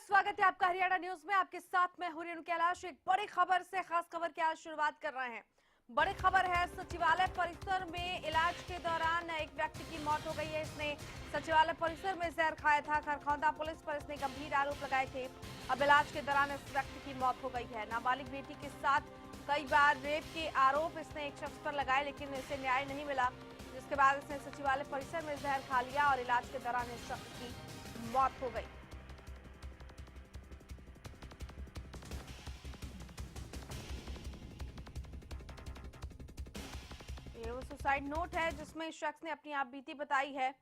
स्वागत है आपका हरियाणा न्यूज में। आपके साथ मैं हूं रेणु कैलाश। एक बड़ी खबर से, खास खबर की आज शुरुआत कर रहे हैं। बड़ी खबर है, सचिवालय परिसर में इलाज के दौरान एक व्यक्ति की मौत हो गई है। इसने सचिवालय परिसर में जहर खाया था। खरखौदा पुलिस पर इसने गंभीर आरोप लगाए थे। अब इलाज के दौरान इस व्यक्ति की मौत हो गई है। नाबालिग बेटी के साथ कई बार रेप के आरोप इसने एक शख्स पर लगाए, लेकिन इसे न्याय नहीं मिला, जिसके बाद इसने सचिवालय परिसर में जहर खा लिया और इलाज के दौरान इस शख्स की मौत हो गई। ये वो सुसाइड नोट है जिसमें इस शख्स ने अपनी आपबीती बताई है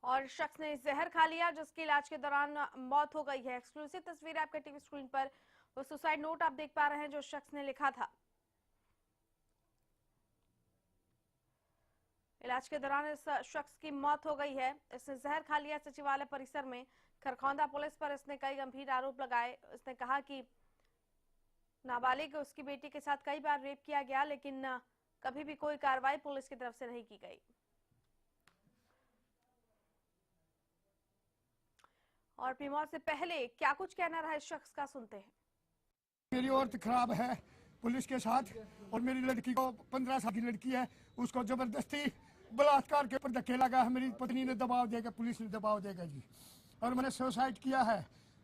और शख्स ने जहर खा लिया, जिसकी इलाज के दौरान मौत हो गई है। एक्सक्लूसिव तस्वीर आपके टीवी स्क्रीन पर वो सुसाइड नोट आप देख पा रहे हैं जो शख्स ने लिखा था। इलाज के दौरान इस शख्स की मौत हो गई है। इसने जहर खा लिया सचिवालय परिसर में। खरखौदा पुलिस पर इसने कई गंभीर आरोप लगाए। इसने कहा कि नाबालिग उसकी बेटी के साथ कई बार रेप किया गया, लेकिन कभी भी कोई कार्रवाई पुलिस की तरफ से नहीं की गई। और अपनी मौत से पहले क्या कुछ कहना रहा इस शख्स का, सुनते हैं। मेरी औरत खराब है पुलिस के साथ, और मेरी लड़की को 15 साल की लड़की है, उसको जबरदस्ती बलात्कार के ऊपर धक्के लगा है। मेरी पत्नी ने दबाव देगा, पुलिस ने दबाव देगा जी, और मैंने सुसाइड किया है,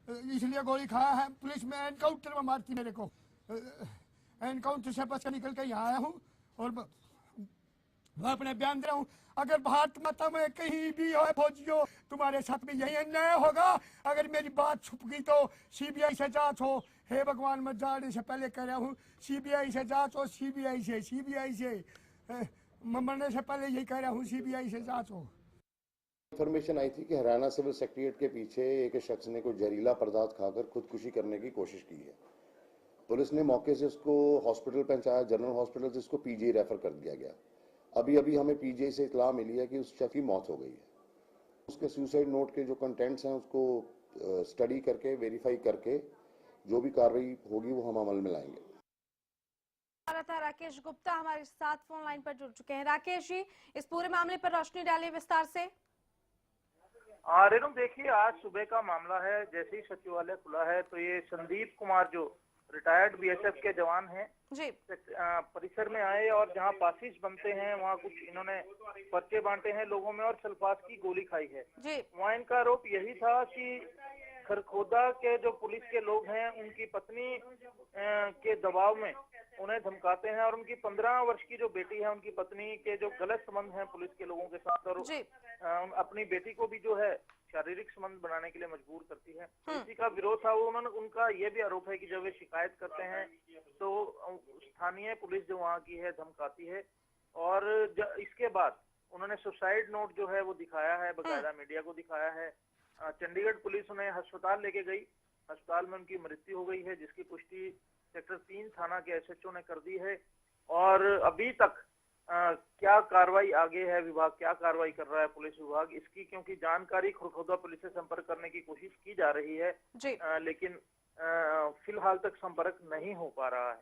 इसलिए गोली खाया है। पुलिस में एनकाउंटर में मारती मेरे को। एनकाउंटर से बच कर निकल के यहाँ आया हूँ और मैं अपने बयान दे रहा हूँ। अगर भारत माता में कहीं भी हो फौजियों, तुम्हारे साथ में यही अन्याय होगा। अगर मेरी बात छुप गई तो सीबीआई से जांच हो। हे भगवान, मैं जाने से पहले कह रहा हूँ, सीबीआई से जांच हो। सीबीआई से मरने से पहले यही कह रहा हूँ, सीबीआई से जांच हो। इन्फॉर्मेशन आई थी कि हरियाणा सिविल सेक्रेटेरिएट के पीछे एक शख्स ने कोई जहरीला पदार्थ खाकर खुदकुशी करने की कोशिश की है। पुलिस ने मौके से उसको हॉस्पिटल पहुंचाया, जनरल हॉस्पिटल से उसको पीजीआई रेफर कर दिया गया। अभी हमें पीजीआई से इतला मिली है कि उस शख्स की मौत हो गई है। उसके सुसाइड नोट के जो कंटेंट्स हैं उसको स्टडी करके, वेरीफाई करके जो भी कार्रवाई होगी वो हम अमल में लाएंगे। राकेश गुप्ता हमारे साथ फोन लाइन पर जुड़ चुके हैं। राकेश जी, इस पूरे मामले पर रोशनी डालिए विस्तार से। रेणु, देखिए, आज सुबह का मामला है। जैसे ही सचिवालय खुला है तो ये संदीप कुमार, जो रिटायर्ड बीएसएफ के जवान हैं, जी, परिसर में आए और जहां पासिस बनते हैं वहां कुछ इन्होंने पर्चे बांटे हैं लोगों में और सल्फास की गोली खाई है। वहां इनका आरोप यही था कि खरखोदा के जो पुलिस के लोग हैं उनकी पत्नी के दबाव में उन्हें धमकाते हैं और उनकी 15 वर्ष की जो बेटी है उनकी पत्नी के जो गलत संबंध हैं पुलिस के लोगों के साथ, और अपनी बेटी को भी जो है शारीरिक संबंध बनाने के लिए मजबूर करती है। इसी का विरोध था। उनका ये भी आरोप है कि जब वे शिकायत करते हैं तो स्थानीय पुलिस जो वहाँ की है धमकाती है, और इसके बाद उन्होंने सुसाइड नोट जो है वो दिखाया है, बकायदा मीडिया को दिखाया है। चंडीगढ़ पुलिस उन्हें अस्पताल लेके गई। अस्पताल में उनकी मृत्यु हो गई है, जिसकी पुष्टि सेक्टर 3 थाना के एसएचओ ने कर दी है। और अभी तक क्या कार्रवाई आगे है, विभाग क्या कार्रवाई कर रहा है, पुलिस विभाग, इसकी क्योंकि जानकारी खरखोदा पुलिस से संपर्क करने की कोशिश की जा रही है, लेकिन फिलहाल तक संपर्क नहीं हो पा रहा है।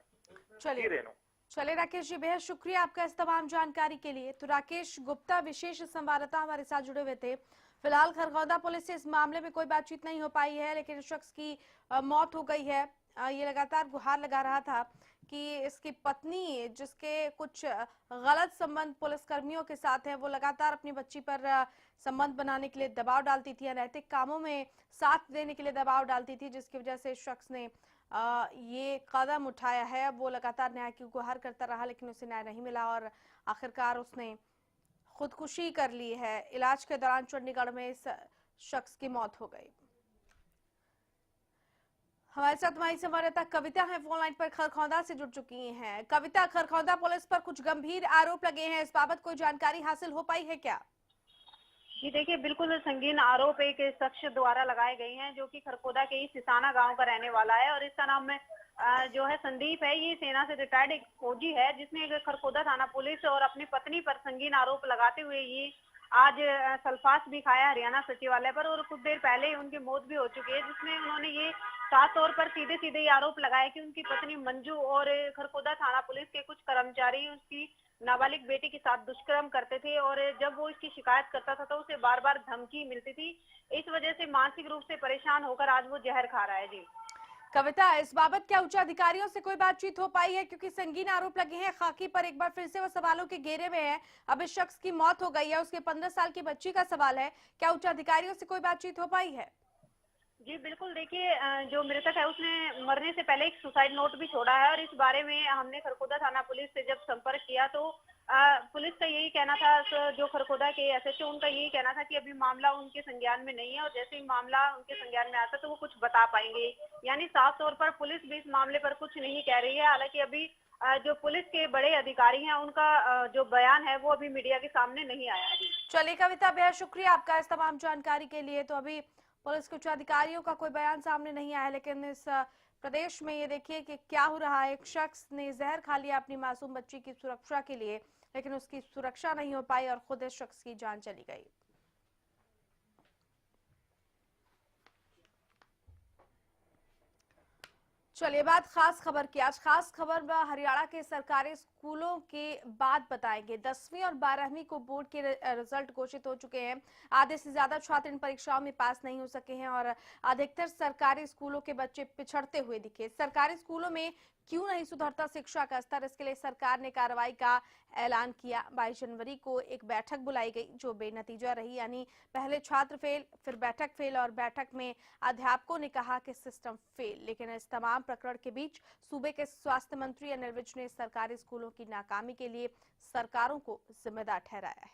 चलिए राकेश जी, बेहद शुक्रिया आपका इस तमाम जानकारी के लिए। तो राकेश गुप्ता विशेष संवाददाता हमारे साथ जुड़े हुए थे। फिलहाल खरखौदा पुलिस से इस मामले में कोई बातचीत नहीं हो पाई है, लेकिन शख्स की मौत हो गई है। ये लगातार गुहार लगा रहा था कि इसकी पत्नी, जिसके कुछ गलत संबंध पुलिस कर्मियों के साथ है, वो लगातार अपनी बच्ची पर संबंध बनाने के लिए दबाव डालती थी, अनैतिक कामों में साथ देने के लिए दबाव डालती थी, जिसकी वजह से शख्स ने ये कदम उठाया है। वो लगातार न्याय की गुहार करता रहा, लेकिन उसे न्याय नहीं मिला और आखिरकार उसने खुदकुशी कर ली है। इलाज के दौरान चंडीगढ़ में इस शख्स की मौत हो गई। हमारे साथ हमारी संवाददाता कविता है फोन लाइन पर, खरखौदा से जुड़ चुकी हैं। कविता, खरखौदा पुलिस पर कुछ गंभीर आरोप लगे हैं, इस बाबत कोई जानकारी हासिल हो पाई है क्या? जी देखिए, बिल्कुल संगीन आरोप एक शख्स द्वारा लगाए गए हैं जो कि खरखोदा के ही सिसाना गांव का रहने वाला है, और इसका नाम में जो है संदीप है। ये सेना से रिटायर्ड एक फौजी है, जिसने खरखोदा थाना पुलिस और अपनी पत्नी पर संगीन आरोप लगाते हुए ये आज सल्फास भी खाया हरियाणा सचिवालय पर, और कुछ देर पहले ही उनकी मौत भी हो चुकी है, जिसमें उन्होंने ये साफ तौर पर सीधे सीधे आरोप लगाया कि उनकी पत्नी मंजू और खरखोदा थाना पुलिस के कुछ कर्मचारी उसकी नाबालिग बेटी के साथ दुष्कर्म करते थे और जब वो इसकी शिकायत करता था तो उसे बार बार धमकी मिलती थी। इस वजह से मानसिक रूप से परेशान होकर आज वो जहर खा रहा है। जी कविता, इस बाबत क्या उच्च अधिकारियों से कोई बातचीत हो पाई है? क्योंकि संगीन आरोप लगे हैं खाकी पर, एक बार फिर से वो सवालों के घेरे में है। अब इस शख्स की मौत हो गई है, उसके 15 साल की बच्ची का सवाल है, क्या उच्च अधिकारियों से कोई बातचीत हो पाई है? जी बिल्कुल, देखिए जो मृतक है उसने मरने से पहले एक सुसाइड नोट भी छोड़ा है और इस बारे में हमने खरखोदा थाना पुलिस से जब संपर्क किया तो पुलिस का यही कहना था, जो खरखोदा के एसएचओ उनका यही कहना था कि अभी मामला उनके संज्ञान में नहीं है और जैसे ही मामला उनके संज्ञान में आता तो वो कुछ बता पाएंगे। यानी साफ तौर पर पुलिस भी इस मामले पर कुछ नहीं कह रही है। हालांकि अभी जो पुलिस के बड़े अधिकारी हैं उनका जो बयान है वो अभी मीडिया के सामने नहीं आया है। चलिए कविता, बेहद शुक्रिया आपका इस तमाम जानकारी के लिए। तो अभी पुलिस के उच्च अधिकारियों का कोई बयान सामने नहीं आया, लेकिन इस प्रदेश में ये देखिए कि क्या हो रहा है। एक शख्स ने जहर खा लिया अपनी मासूम बच्ची की सुरक्षा के लिए, लेकिन उसकी सुरक्षा नहीं हो पाई और खुद इस शख्स की जान चली गई। चलिए बात खास खबर की। आज खास खबर में हरियाणा के सरकारी स्कूलों के बाद बताएंगे। 10वीं और 12वीं को बोर्ड के रिजल्ट घोषित हो चुके हैं। आधे से ज्यादा छात्र इन परीक्षाओं में पास नहीं हो सके हैं और अधिकतर सरकारी स्कूलों के बच्चे पिछड़ते हुए दिखे। सरकारी स्कूलों में क्यों नहीं सुधरता शिक्षा का स्तर, इसके लिए सरकार ने कार्रवाई का ऐलान किया। 22 जनवरी को एक बैठक बुलाई गई जो बेनतीजा रही, यानी पहले छात्र फेल, फिर बैठक फेल और बैठक में अध्यापकों ने कहा कि सिस्टम फेल। लेकिन इस तमाम प्रकरण के बीच सूबे के स्वास्थ्य मंत्री अनिल विज ने सरकारी स्कूलों की नाकामी के लिए सरकारों को जिम्मेदार ठहराया है।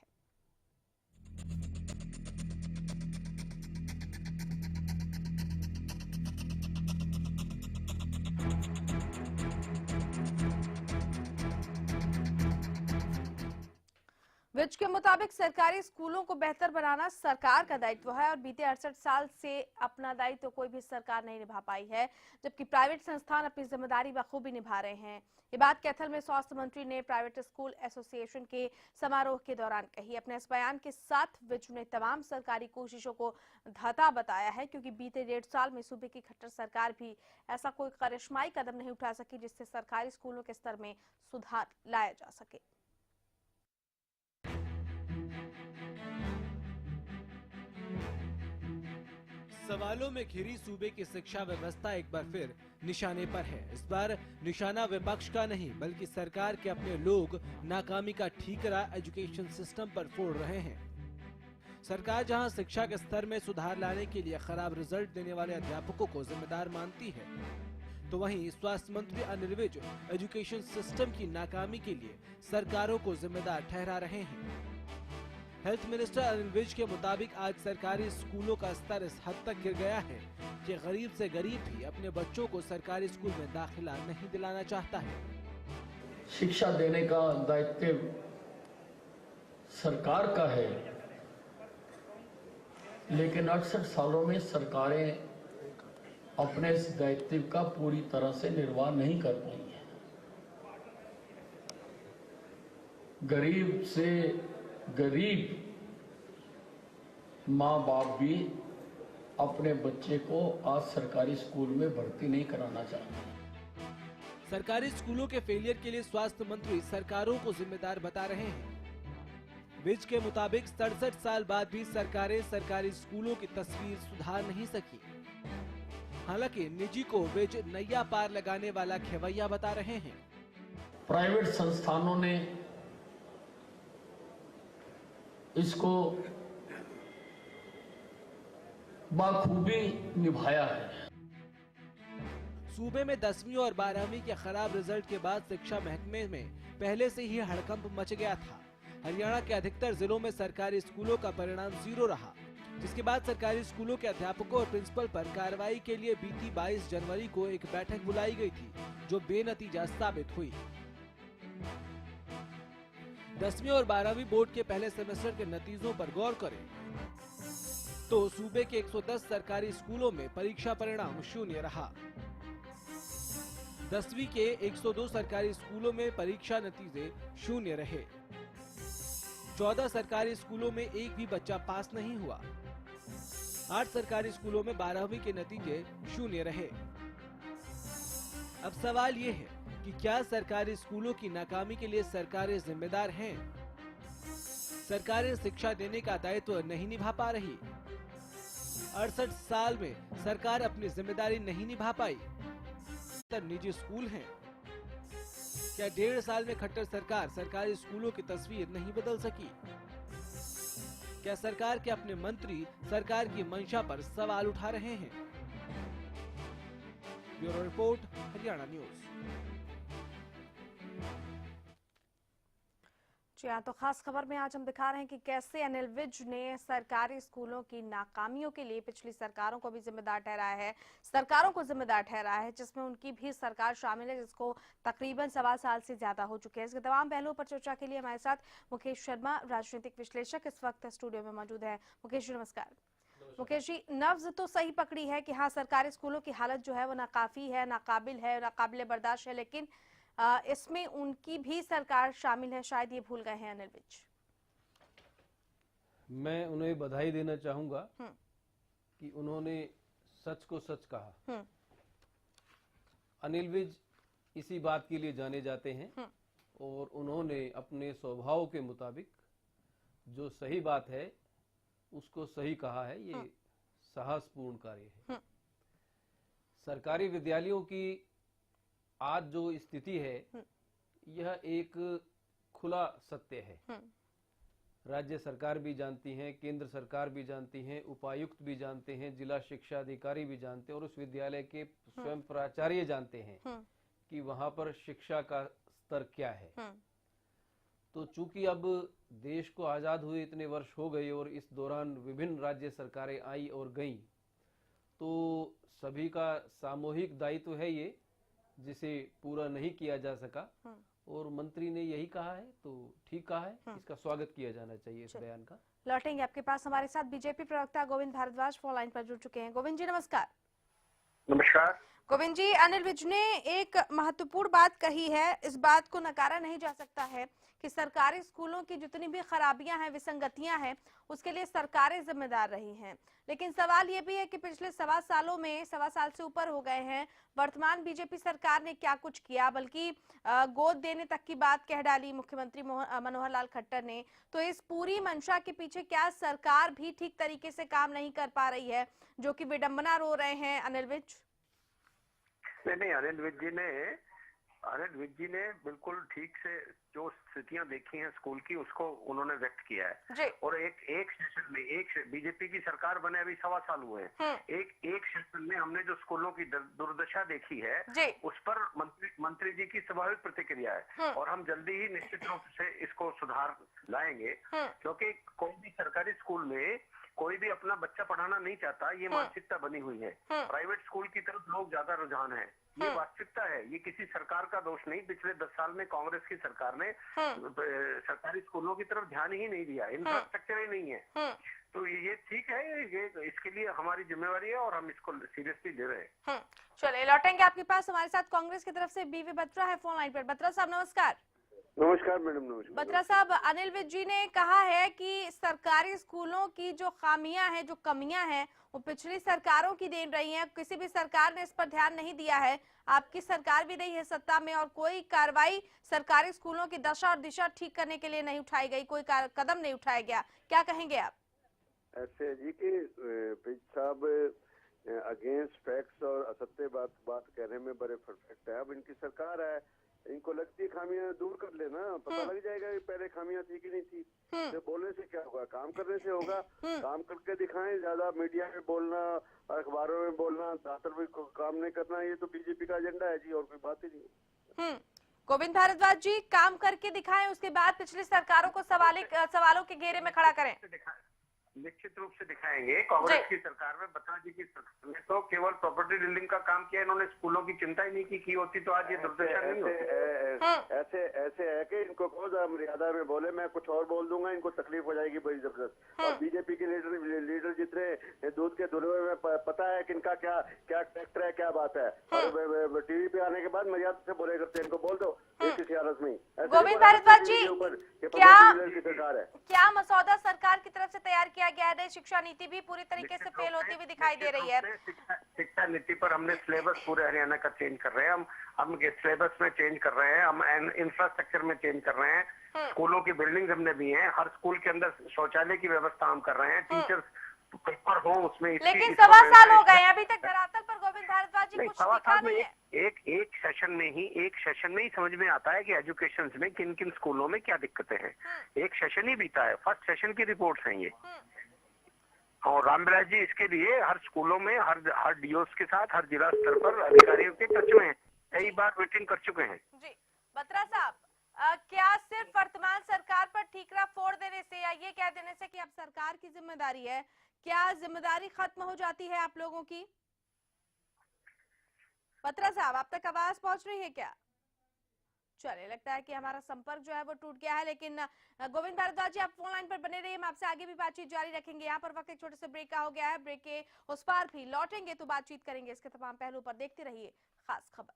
विज के मुताबिक सरकारी स्कूलों को बेहतर बनाना सरकार का दायित्व है और बीते 68 साल से अपना दायित्व कोई भी सरकार नहीं निभा पाई है, जबकि प्राइवेट संस्थान अपनी जिम्मेदारी बखूबी निभा रहे हैं। ये बात कैथल में स्वास्थ्य मंत्री ने प्राइवेट स्कूल एसोसिएशन के समारोह के दौरान कही। अपने इस बयान के साथ विज ने तमाम सरकारी कोशिशों को धता बताया है, क्योंकि बीते 1.5 साल में सूबे की खट्टर सरकार भी ऐसा कोई करिश्माई कदम नहीं उठा सकी जिससे सरकारी स्कूलों के स्तर में सुधार लाया जा सके। सवालों में घिरी सूबे की शिक्षा व्यवस्था एक बार फिर निशाने पर है। इस बार निशाना विपक्ष का नहीं बल्कि सरकार के अपने लोग नाकामी का ठीकरा एजुकेशन सिस्टम पर फोड़ रहे हैं। सरकार जहां शिक्षा के स्तर में सुधार लाने के लिए खराब रिजल्ट देने वाले अध्यापकों को जिम्मेदार मानती है, तो वहीं स्वास्थ्य मंत्री अनिल विज एजुकेशन सिस्टम की नाकामी के लिए सरकारों को जिम्मेदार ठहरा रहे हैं। हेल्थ मिनिस्टर अनिल विज के मुताबिक आज सरकारी स्कूलों का स्तर इस हद तक गिर गया है कि गरीब से गरीब भी अपने बच्चों को सरकारी स्कूल में दाखिला नहीं दिलाना चाहता है। शिक्षा देने का दायित्व सरकार का है, लेकिन 68 सालों में सरकारें अपने इस दायित्व का पूरी तरह से निर्वाह नहीं कर पाई है। गरीब से गरीब माँ बाप भी अपने बच्चे को आज सरकारी स्कूल में भर्ती नहीं कराना चाहते। सरकारी स्कूलों के फेलियर के लिए स्वास्थ्य मंत्री सरकारों को जिम्मेदार बता रहे हैं। विज के मुताबिक 67 साल बाद भी सरकारें सरकारी स्कूलों की तस्वीर सुधार नहीं सकी। हालांकि निजी को विज नैया पार लगाने वाला खेवैया बता रहे हैं। प्राइवेट संस्थानों ने इसको बखूबी निभाया है। सूबे में 10वीं और 12वीं के खराब रिजल्ट के बाद शिक्षा महकमे में पहले से ही हड़कंप मच गया था। हरियाणा के अधिकतर जिलों में सरकारी स्कूलों का परिणाम 0 रहा, जिसके बाद सरकारी स्कूलों के अध्यापकों और प्रिंसिपल पर कार्रवाई के लिए बीती 22 जनवरी को एक बैठक बुलाई गई थी, जो बेनतीजा साबित हुई। 10वीं और 12वीं बोर्ड के पहले सेमेस्टर के नतीजों पर गौर करें तो सूबे के 110 सरकारी स्कूलों में परीक्षा परिणाम 0 रहा। 10वीं के 102 सरकारी स्कूलों में परीक्षा नतीजे 0 रहे। 14 सरकारी स्कूलों में एक भी बच्चा पास नहीं हुआ। 8 सरकारी स्कूलों में 12वीं के नतीजे 0 रहे। अब सवाल ये है कि कि क्या सरकारी स्कूलों की नाकामी के लिए सरकारें जिम्मेदार हैं? सरकारें शिक्षा देने का दायित्व नहीं निभा पा रही। 68 साल में सरकार अपनी जिम्मेदारी नहीं निभा पाई। निजी स्कूल हैं। क्या 1.5 साल में खट्टर सरकार सरकारी स्कूलों की तस्वीर नहीं बदल सकी? क्या सरकार के अपने मंत्री सरकार की मंशा पर सवाल उठा रहे हैं? Bureau report, Haryana news. जी हाँ, तो खास खबर में आज हम दिखा रहे हैं कि कैसे अनिल विज ने सरकारी स्कूलों की नाकामियों के लिए पिछली सरकारों को भी जिम्मेदार ठहराया है, सरकारों को जिम्मेदार ठहराया है, जिसमें उनकी भी सरकार शामिल है, जिसको तकरीबन 1.25 साल से ज्यादा हो चुके हैं। इसके तमाम पहलुओं पर चर्चा के लिए हमारे साथ मुकेश शर्मा, राजनीतिक विश्लेषक, इस वक्त स्टूडियो में मौजूद है। मुकेश जी नमस्कार। मुकेश जी, नब्ज तो सही पकड़ी है कि हाँ, सरकारी स्कूलों की हालत जो है वो नाकाफी है, नाकाबिल है, नाकाबिले बर्दाश्त है, लेकिन इसमें उनकी भी सरकार शामिल है, शायद ये भूल गए हैं अनिल विज। मैं उन्हें बधाई देना चाहूंगा कि उन्होंने सच को सच कहा। अनिल विज इसी बात के लिए जाने जाते हैं और उन्होंने अपने स्वभाव के मुताबिक जो सही बात है उसको सही कहा है। ये साहसपूर्ण कार्य है। सरकारी विद्यालयों की आज जो स्थिति है यह एक खुला सत्य है। राज्य सरकार भी जानती है, केंद्र सरकार भी जानती है, उपायुक्त भी जानते हैं, जिला शिक्षा अधिकारी भी जानते हैं और उस विद्यालय के स्वयं प्राचार्य जानते हैं कि वहां पर शिक्षा का स्तर क्या है। तो चूंकि अब देश को आजाद हुए इतने वर्ष हो गए और इस दौरान विभिन्न राज्य सरकारें आई और गईं, तो सभी का सामूहिक दायित्व है ये, जिसे पूरा नहीं किया जा सका और मंत्री ने यही कहा है तो ठीक कहा है। इसका स्वागत किया जाना चाहिए इस बयान का। लौटेंगे आपके पास। हमारे साथ बीजेपी प्रवक्ता गोविंद भारद्वाज फोन लाइन पर जुड़ चुके हैं। गोविंद जी नमस्कार। नमस्कार गोविंद जी, अनिल विज ने एक महत्वपूर्ण बात कही है, इस बात को नकारा नहीं जा सकता है कि सरकारी स्कूलों की जितनी भी खराबियां हैं, विसंगतियां हैं, उसके लिए सरकारें जिम्मेदार रही हैं। लेकिन सवाल ये भी है कि पिछले 1.25 सालों में, 1.25 साल से ऊपर हो गए हैं, वर्तमान बीजेपी सरकार ने क्या कुछ किया, बल्कि गोद देने तक की बात कह डाली मुख्यमंत्री मनोहर लाल खट्टर ने। तो इस पूरी मंशा के पीछे क्या सरकार भी ठीक तरीके से काम नहीं कर पा रही है, जो कि विडंबना रो रहे हैं अनिल विज? नहीं, अनिल विज जी ने बिल्कुल ठीक से जो स्थितियां देखी हैं स्कूल की, उसको उन्होंने व्यक्त किया है। और एक सेशन में, बीजेपी की सरकार बने अभी 1.25 साल हुए हैं, एक सेशन में हमने जो स्कूलों की दुर्दशा देखी है उस पर मंत्री जी की स्वाभाविक प्रतिक्रिया है और हम जल्दी ही निश्चित रूप से इसको सुधार लाएंगे। क्योंकि कोई भी सरकारी स्कूल में कोई भी अपना बच्चा पढ़ाना नहीं चाहता, ये मानसिकता बनी हुई है। प्राइवेट स्कूल की तरफ लोग ज्यादा रुझान है, ये वास्तविकता है। ये किसी सरकार का दोष नहीं। पिछले 10 साल में कांग्रेस की सरकार ने सरकारी स्कूलों की तरफ ध्यान ही नहीं दिया, इंफ्रास्ट्रक्चर ही नहीं है। तो ये ठीक है, ये इसके लिए हमारी जिम्मेवारी है और हम इसको सीरियसली ले रहे हैं। चलिए लौटेंगे आपके पास। हमारे साथ कांग्रेस की तरफ से बीवी बत्रा है फोन लाइन पर। बत्रा साहब नमस्कार। नमस्कार मैडम। नमस्कार बत्रा साहब, अनिल विज जी ने कहा है कि सरकारी स्कूलों की जो खामियां हैं, जो कमियां हैं, वो पिछली सरकारों की देन रही हैं। किसी भी सरकार ने इस पर ध्यान नहीं दिया है। आपकी सरकार भी नहीं है सत्ता में और कोई कार्रवाई सरकारी स्कूलों की दशा और दिशा ठीक करने के लिए नहीं उठाई गई, कोई कदम नहीं उठाया गया। क्या कहेंगे आप? ऐसे जी कि विज साहब अगेंस्ट फैक्ट्स और असत्य बात कहने में बड़े परफेक्ट है। अब इनकी सरकार है, इनको लगती है खामियां दूर कर लेना, पता लग जाएगा कि पहले खामियां थी कि नहीं थी। तो बोलने से क्या होगा, काम करने से होगा। काम करके दिखाएं। ज्यादा मीडिया में बोलना, अखबारों में बोलना, दातर में काम नहीं करना, ये तो बीजेपी का एजेंडा है जी, और कोई बात ही नहीं। गोविंद भारद्वाज जी, काम करके दिखाएं, उसके बाद पिछली सरकारों को सवालों के घेरे में खड़ा करें। निश्चित रूप से दिखाएंगे। कांग्रेस की सरकार में, बत्रा जी की सरकार में तो केवल प्रॉपर्टी डीलिंग का काम किया, इन्होंने स्कूलों की चिंता ही नहीं की होती तो आज ये दुर्दशा नहीं होती। ऐसे है कि इनको बहुत मर्यादा में बोले, मैं कुछ और बोल दूंगा, इनको तकलीफ हो जाएगी बड़ी जबरदस्त। और बीजेपी के लीडर जितने दूध के धुलवे में पता है कि इनका क्या क्या ट्रैक्टर है, क्या बात है। और टीवी पे आने के बाद मर्यादा से बोले करते हैं, इनको बोल दो किसी हालत में। गोविंद भारद्वाज जी, क्या मसौदा सरकार की तरफ से तैयार किया गया है? नई शिक्षा नीति भी पूरी तरीके से फेल होती हुई दिखाई दे रही है। शिक्षा नीति पर हमने सिलेबस पूरे हरियाणा का चेंज कर रहे हैं। हम सिलेबस में चेंज कर रहे हैं, हम इंफ्रास्ट्रक्चर में चेंज कर रहे हैं। स्कूलों की बिल्डिंग हमने भी हैं, हर स्कूल के अंदर शौचालय की व्यवस्था हम कर रहे हैं। टीचर्स पेपर हो उसमें। लेकिन 1.25 साल हो गए अभी तक धरातल पर गोविंद भारद्वाज जी कुछ दिखा नहीं है। एक सेशन में ही समझ में आता है कि एजुकेशन में किन किन स्कूलों में क्या दिक्कतें हैं। एक सेशन ही बीता है, फर्स्ट सेशन की रिपोर्ट्स हैं ये। और रामविलास जी इसके लिए हर स्कूलों में हर डीओस के साथ हर जिला स्तर पर अधिकारियों के टच में कई बार मीटिंग कर चुके हैं। जी बत्रा साहब, क्या सिर्फ वर्तमान सरकार पर ठीकरा फोड़ देने से या ये कह देने से कि अब सरकार की जिम्मेदारी है, क्या जिम्मेदारी खत्म हो जाती है आप लोगों की? बत्रा साहब, आप तक आवाज पहुंच रही है क्या? चलिए, लगता है कि हमारा संपर्क जो है वो टूट गया है, लेकिन गोविंद भारद्वाज जी आप फोन लाइन पर बने रहिए, हम आपसे आगे भी बातचीत जारी रखेंगे। यहाँ पर वक्त एक छोटे से ब्रेक का हो गया है, ब्रेक के उस पार भी लौटेंगे तो बातचीत करेंगे इसके तमाम पहलू पर। देखते रहिए खास खबर।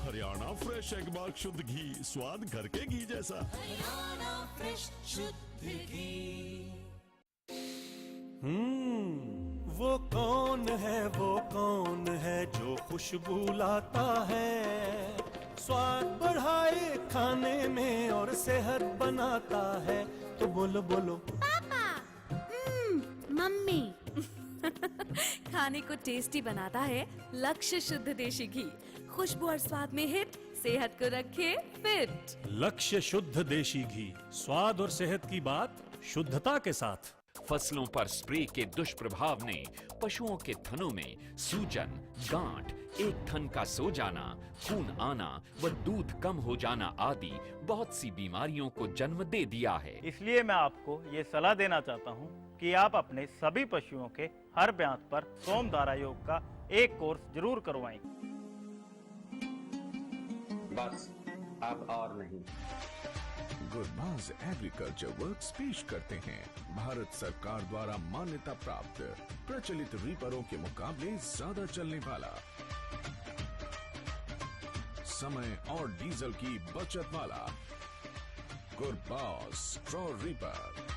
हरियाणा फ्रेश एग मार्क शुद्ध घी, स्वाद घर के घी जैसा। हरियाणा फ्रेश शुद्ध घी। वो कौन है जो खुशबू लाता है, स्वाद बढ़ाए खाने में और सेहत बनाता है। तो बोलो बोलो पापा। मम्मी। खाने को टेस्टी बनाता है लक्ष्य शुद्ध देशी घी, खुशबू और स्वाद में हिट, सेहत को रखे फिट। लक्ष्य शुद्ध देशी घी, स्वाद और सेहत की बात शुद्धता के साथ। फसलों पर स्प्रे के दुष्प्रभाव ने पशुओं के थनों में सूजन, गांठ, एक थन का सो जाना, खून आना व दूध कम हो जाना आदि बहुत सी बीमारियों को जन्म दे दिया है। इसलिए मैं आपको ये सलाह देना चाहता हूँ कि आप अपने सभी पशुओं के हर ब्यांत पर सोमधारा योग का एक कोर्स जरूर करवाएं। बस अब और नहीं। गुरबाज एग्रीकल्चर वर्क्स पेश करते हैं भारत सरकार द्वारा मान्यता प्राप्त प्रचलित रीपरों के मुकाबले ज्यादा चलने वाला, समय और डीजल की बचत वाला गुरबाज स्ट्रॉ रीपर।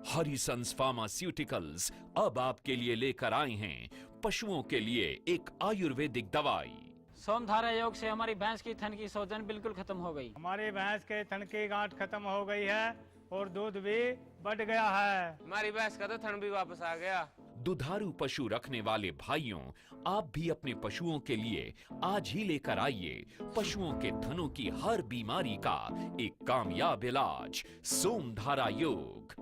हरिसंस फार्मास्यूटिकल्स अब आपके लिए लेकर आए हैं पशुओं के लिए एक आयुर्वेदिक दवाई। सोमधारा योग से हमारी भैंस की थन की सूजन बिल्कुल खत्म हो गई। हमारी भैंस के थन की गांठ खत्म हो गई है और दूध भी बढ़ गया है। हमारी भैंस का तो थन भी वापस आ गया। दुधारू पशु रखने वाले भाइयों, आप भी अपने पशुओं के लिए आज ही लेकर आइए पशुओं के थनों की हर बीमारी का एक कामयाब इलाज, सोमधारा योग।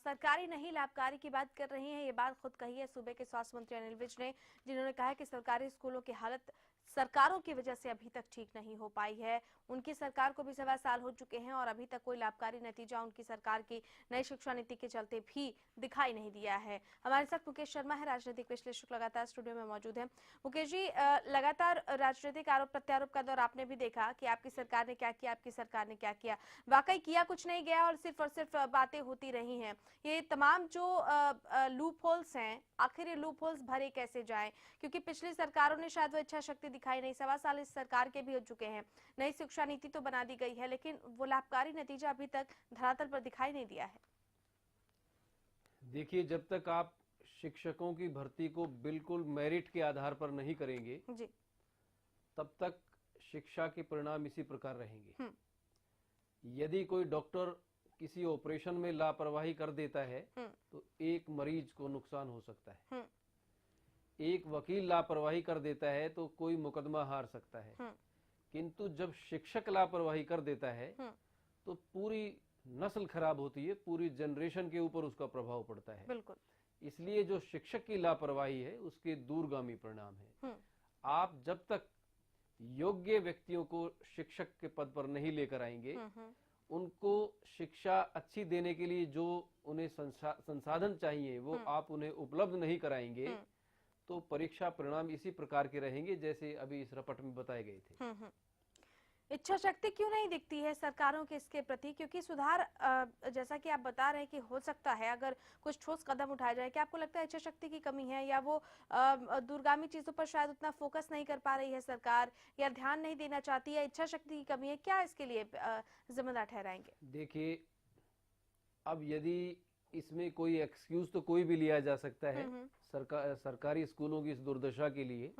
सरकारी नहीं लाभकारी की बात कर रही हैं, ये बात खुद कही है सूबे के स्वास्थ्य मंत्री अनिल विज ने, जिन्होंने कहा है कि सरकारी स्कूलों की हालत सरकारों की वजह से अभी तक ठीक नहीं हो पाई है। उनकी सरकार को भी 1.25 साल हो चुके हैं और अभी तक कोई लाभकारी नतीजा उनकी सरकार की नई शिक्षा नीति के चलते भी दिखाई नहीं दिया है। हमारे साथ मुकेश शर्मा है, राजनीतिक विश्लेषक, लगातार स्टूडियो में मौजूद हैं। मुकेश जी, लगातार राजनीतिक आरोप प्रत्यारोप का दौर आपने भी देखा कि आपकी सरकार ने क्या किया, आपकी सरकार ने क्या किया। वाकई किया कुछ नहीं गया और सिर्फ बातें होती रही हैं। ये तमाम जो लूप होल्स हैं, आखिर ये लूप होल्स भरे कैसे जाएं? क्योंकि पिछली सरकारों ने शायद वो इच्छा शक्ति दिखाई नहीं। 1.25 साल इस सरकार के भी हो चुके हैं, नई शिक्षा नीति तो बना दी गई है, लेकिन वो लाभकारी नतीजा अभी तक धरातल पर दिखाई नहीं दिया है। देखिए, जब तक आप शिक्षकों की भर्ती को बिल्कुल मेरिट के आधार पर नहीं करेंगे जी, तब तक शिक्षा के परिणाम इसी प्रकार रहेंगे। यदि कोई डॉक्टर किसी ऑपरेशन में लापरवाही कर देता है तो एक मरीज को नुकसान हो सकता है। एक वकील लापरवाही कर देता है तो कोई मुकदमा हार सकता है। किंतु जब शिक्षक लापरवाही कर देता है तो पूरी नस्ल खराब होती है, पूरी जनरेशन के ऊपर उसका प्रभाव पड़ता है। बिल्कुल। इसलिए जो शिक्षक की लापरवाही है उसके दूरगामी परिणाम है। आप जब तक योग्य व्यक्तियों को शिक्षक के पद पर नहीं लेकर आएंगे, उनको शिक्षा अच्छी देने के लिए जो उन्हें संसाधन चाहिए वो आप उन्हें उपलब्ध नहीं कराएंगे, तो परीक्षा परिणाम इसी प्रकार के रहेंगे जैसे अभी इस रिपोर्ट में बताए गए थे। इच्छा शक्ति क्यों नहीं दिखती है सरकारों के इसके प्रति? क्योंकि सुधार जैसा कि आप बता रहे हैं कि हो सकता है अगर कुछ ठोस कदम उठाया जाए। क्या आपको लगता है इच्छा शक्ति की कमी है, या वो दूरगामी चीजों पर शायद उतना फोकस नहीं कर पा रही है सरकार, या ध्यान नहीं देना चाहती है, इच्छा शक्ति की कमी है? क्या इसके लिए जिम्मेदार ठहराएंगे? देखिए, अब यदि इसमें कोई एक्सक्यूज तो कोई भी लिया जा सकता है सरकारी स्कूलों की इस दुर्दशा के लिए।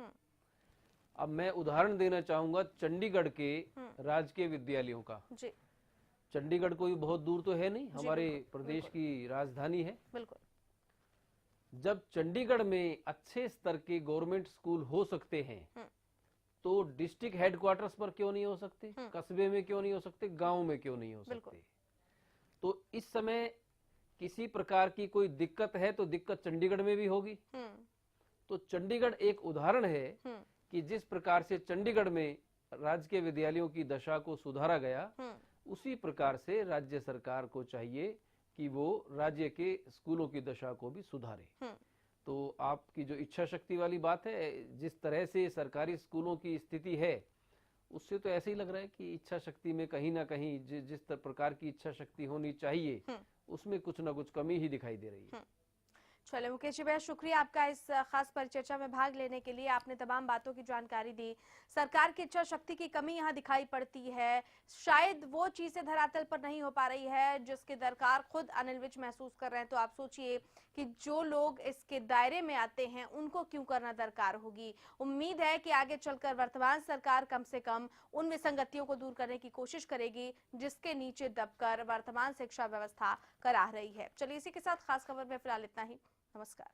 अब मैं उदाहरण देना चाहूंगा चंडीगढ़ के राजकीय विद्यालयों का। जी। चंडीगढ़ कोई बहुत दूर तो है नहीं, हमारे प्रदेश की राजधानी है। बिल्कुल। जब चंडीगढ़ में अच्छे स्तर के गवर्नमेंट स्कूल हो सकते हैं, तो डिस्ट्रिक्ट हेडक्वार्टर्स पर क्यों नहीं हो सकते? कस्बे में क्यों नहीं हो सकते? गांव में क्यों नहीं हो सकते? तो इस समय किसी प्रकार की कोई दिक्कत है तो दिक्कत चंडीगढ़ में भी होगी। तो चंडीगढ़ एक उदाहरण है कि जिस प्रकार से चंडीगढ़ में राजकीय विद्यालयों की दशा को सुधारा गया, उसी प्रकार से राज्य सरकार को चाहिए कि वो राज्य के स्कूलों की दशा को भी सुधारे। तो आपकी जो इच्छा शक्ति वाली बात है, जिस तरह से सरकारी स्कूलों की स्थिति है, उससे तो ऐसे ही लग रहा है कि इच्छा शक्ति में कहीं ना कहीं जिस प्रकार की इच्छा शक्ति होनी चाहिए उसमें कुछ ना कुछ कमी ही दिखाई दे रही है। चलिए मुकेश जी, बहुत शुक्रिया आपका इस खास परिचर्चा में भाग लेने के लिए। आपने तमाम बातों की जानकारी दी। सरकार की इच्छा शक्ति की कमी यहाँ दिखाई पड़ती है, शायद वो चीजें धरातल पर नहीं हो पा रही है जिसके दरकार खुद अनिल विज महसूस कर रहे हैं। तो आप सोचिए कि जो लोग इसके दायरे में आते हैं उनको क्यों करना दरकार होगी। उम्मीद है कि आगे चलकर वर्तमान सरकार कम से कम उन विसंगतियों को दूर करने की कोशिश करेगी जिसके नीचे दबकर वर्तमान शिक्षा व्यवस्था करा रही है। चलिए इसी के साथ खास खबर में फिलहाल इतना ही। नमस्कार।